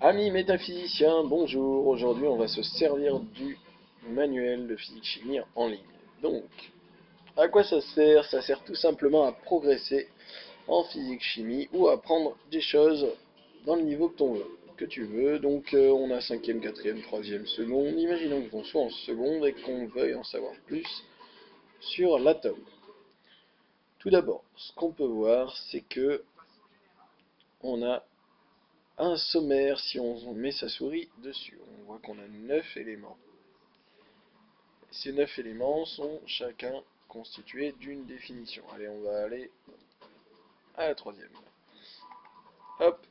Amis métaphysiciens, bonjour. Aujourd'hui, on va se servir du manuel de physique-chimie en ligne. Donc, à quoi ça sert? Ça sert tout simplement à progresser en physique-chimie ou à apprendre des choses dans le niveau que tu veux. Donc, on a cinquième, quatrième, troisième, seconde. Imaginons qu'on soit en seconde et qu'on veuille en savoir plus sur l'atome. Tout d'abord, ce qu'on peut voir, c'est que on a un sommaire si on met sa souris dessus. On voit qu'on a 9 éléments. Ces 9 éléments sont chacun constitués d'une définition. Allez, on va aller à la troisième. Hop,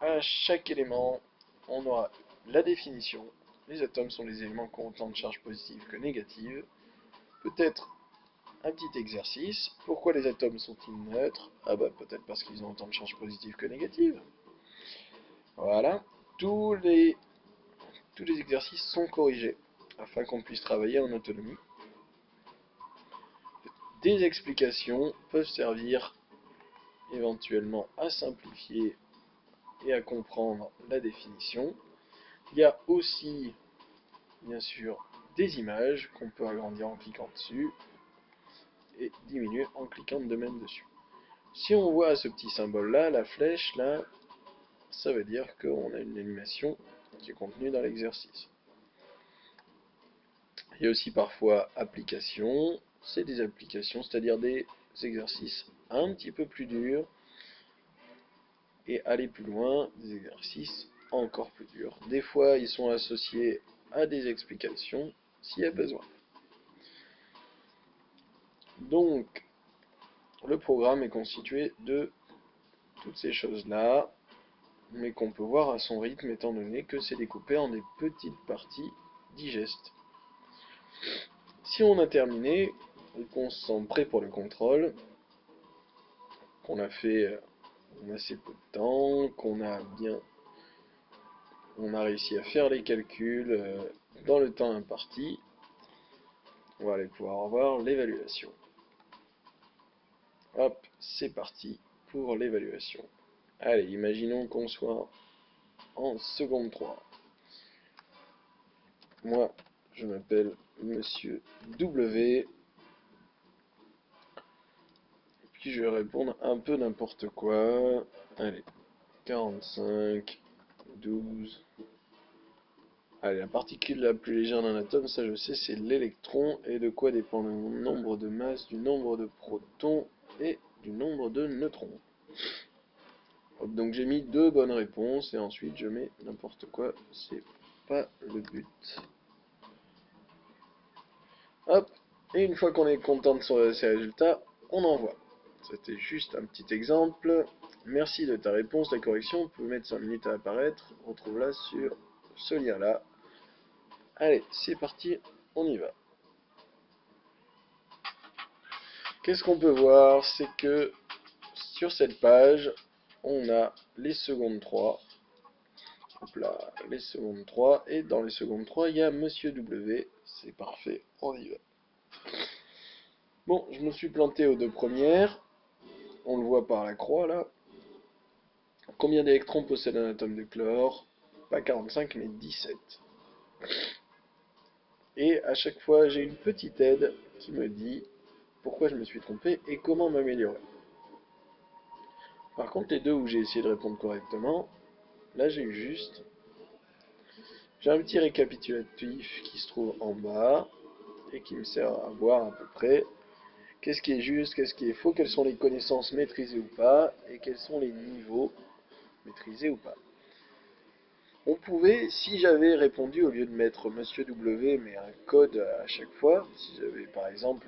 à chaque élément, on aura la définition. Les atomes sont les éléments qui ont autant de charges positives que négatives. Peut-être un petit exercice. Pourquoi les atomes sont-ils neutres? Ah bah peut-être parce qu'ils ont autant de charges positives que négatives. Voilà. Tous les exercices sont corrigés afin qu'on puisse travailler en autonomie. Des explications peuvent servir éventuellement à simplifier et à comprendre la définition. Il y a aussi, bien sûr, des images qu'on peut agrandir en cliquant dessus et diminuer en cliquant de même dessus. Si on voit ce petit symbole là, la flèche là, ça veut dire qu'on a une animation qui est contenue dans l'exercice. Il y a aussi parfois applications, c'est des applications, c'est-à-dire des exercices un petit peu plus durs et aller plus loin, des exercices encore plus durs. Des fois, ils sont associés à des explications s'il y a besoin. Donc, le programme est constitué de toutes ces choses-là, mais qu'on peut voir à son rythme étant donné que c'est découpé en des petites parties digestes. Si on a terminé, et qu'on se sent prêt pour le contrôle, qu'on a fait en assez peu de temps, on a réussi à faire les calculs dans le temps imparti, on va aller pouvoir voir l'évaluation. Hop, c'est parti pour l'évaluation. Allez, imaginons qu'on soit en seconde 3. Moi, je m'appelle Monsieur W. Et puis je vais répondre un peu n'importe quoi. Allez, 45, 12. Allez, la particule la plus légère d'un atome, ça je sais, c'est l'électron. Et de quoi dépend le nombre de masse, du nombre de protons et du nombre de neutrons. Hop, donc j'ai mis deux bonnes réponses et ensuite je mets n'importe quoi, c'est pas le but. Hop, et une fois qu'on est content de ces résultats, on envoie. C'était juste un petit exemple. Merci de ta réponse, la correction peut mettre 5 minutes à apparaître. Retrouve-la sur ce lien-là. Allez, c'est parti, on y va. Qu'est-ce qu'on peut voir? C'est que sur cette page, on a les secondes 3. Hop là, les secondes 3. Et dans les secondes 3, il y a Monsieur W. C'est parfait, on y va. Bon, je me suis planté aux deux premières. On le voit par la croix là. Combien d'électrons possède un atome de chlore? Pas 45 mais 17. Et à chaque fois, j'ai une petite aide qui me dit pourquoi je me suis trompé et comment m'améliorer. Par contre, les deux où j'ai essayé de répondre correctement, là j'ai eu juste. J'ai un petit récapitulatif qui se trouve en bas et qui me sert à voir à peu près qu'est-ce qui est juste, qu'est-ce qui est faux, quelles sont les connaissances maîtrisées ou pas et quels sont les niveaux maîtrisés ou pas. On pouvait, si j'avais répondu au lieu de mettre Monsieur W, mais un code à chaque fois, si j'avais par exemple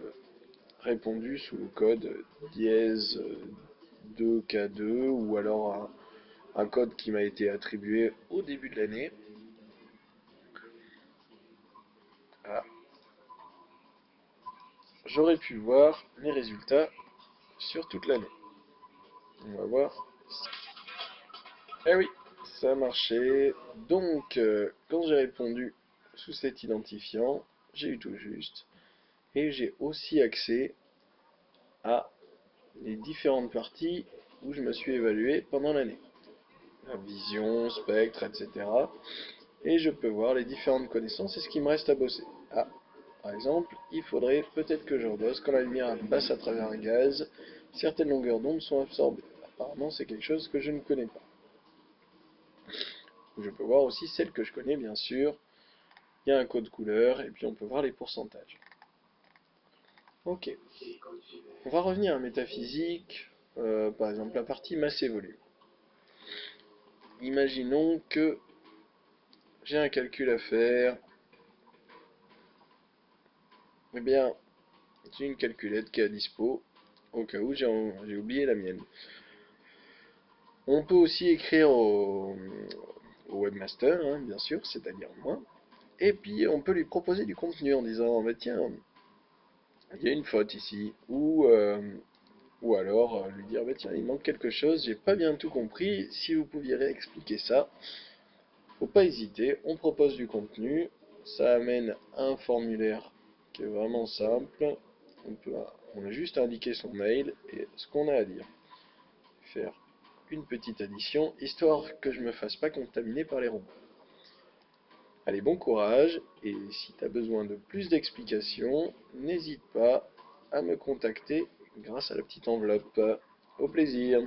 répondu sous le code dièse 2K2 ou alors un code qui m'a été attribué au début de l'année, ah, j'aurais pu voir les résultats sur toute l'année. On va voir. Eh oui, ça a marché. Donc, quand j'ai répondu sous cet identifiant, j'ai eu tout juste. Et j'ai aussi accès à les différentes parties où je me suis évalué pendant l'année. vision, spectre, etc. Et je peux voir les différentes connaissances et ce qui me reste à bosser. Ah, par exemple, il faudrait peut-être que je rebosse quand la lumière passe à travers un gaz, certaines longueurs d'onde sont absorbées. Apparemment, c'est quelque chose que je ne connais pas. Je peux voir aussi celles que je connais, bien sûr. Il y a un code couleur et puis on peut voir les pourcentages. Ok. On va revenir à métaphysique, par exemple la partie masse et volume. Imaginons que j'ai un calcul à faire. Eh bien, j'ai une calculette qui est à dispo, au cas où j'ai oublié la mienne. On peut aussi écrire au webmaster, hein, bien sûr, c'est-à-dire moi. Et puis on peut lui proposer du contenu en disant, bah, tiens, il y a une faute ici, ou alors lui dire, bah, tiens, il manque quelque chose, j'ai pas bien tout compris, si vous pouviez réexpliquer ça. Faut pas hésiter, on propose du contenu, ça amène à un formulaire qui est vraiment simple. On a juste à indiquer son mail et ce qu'on a à dire. Faire une petite addition, histoire que je me fasse pas contaminer par les robots. Allez, bon courage, et si tu as besoin de plus d'explications, n'hésite pas à me contacter grâce à la petite enveloppe. Au plaisir!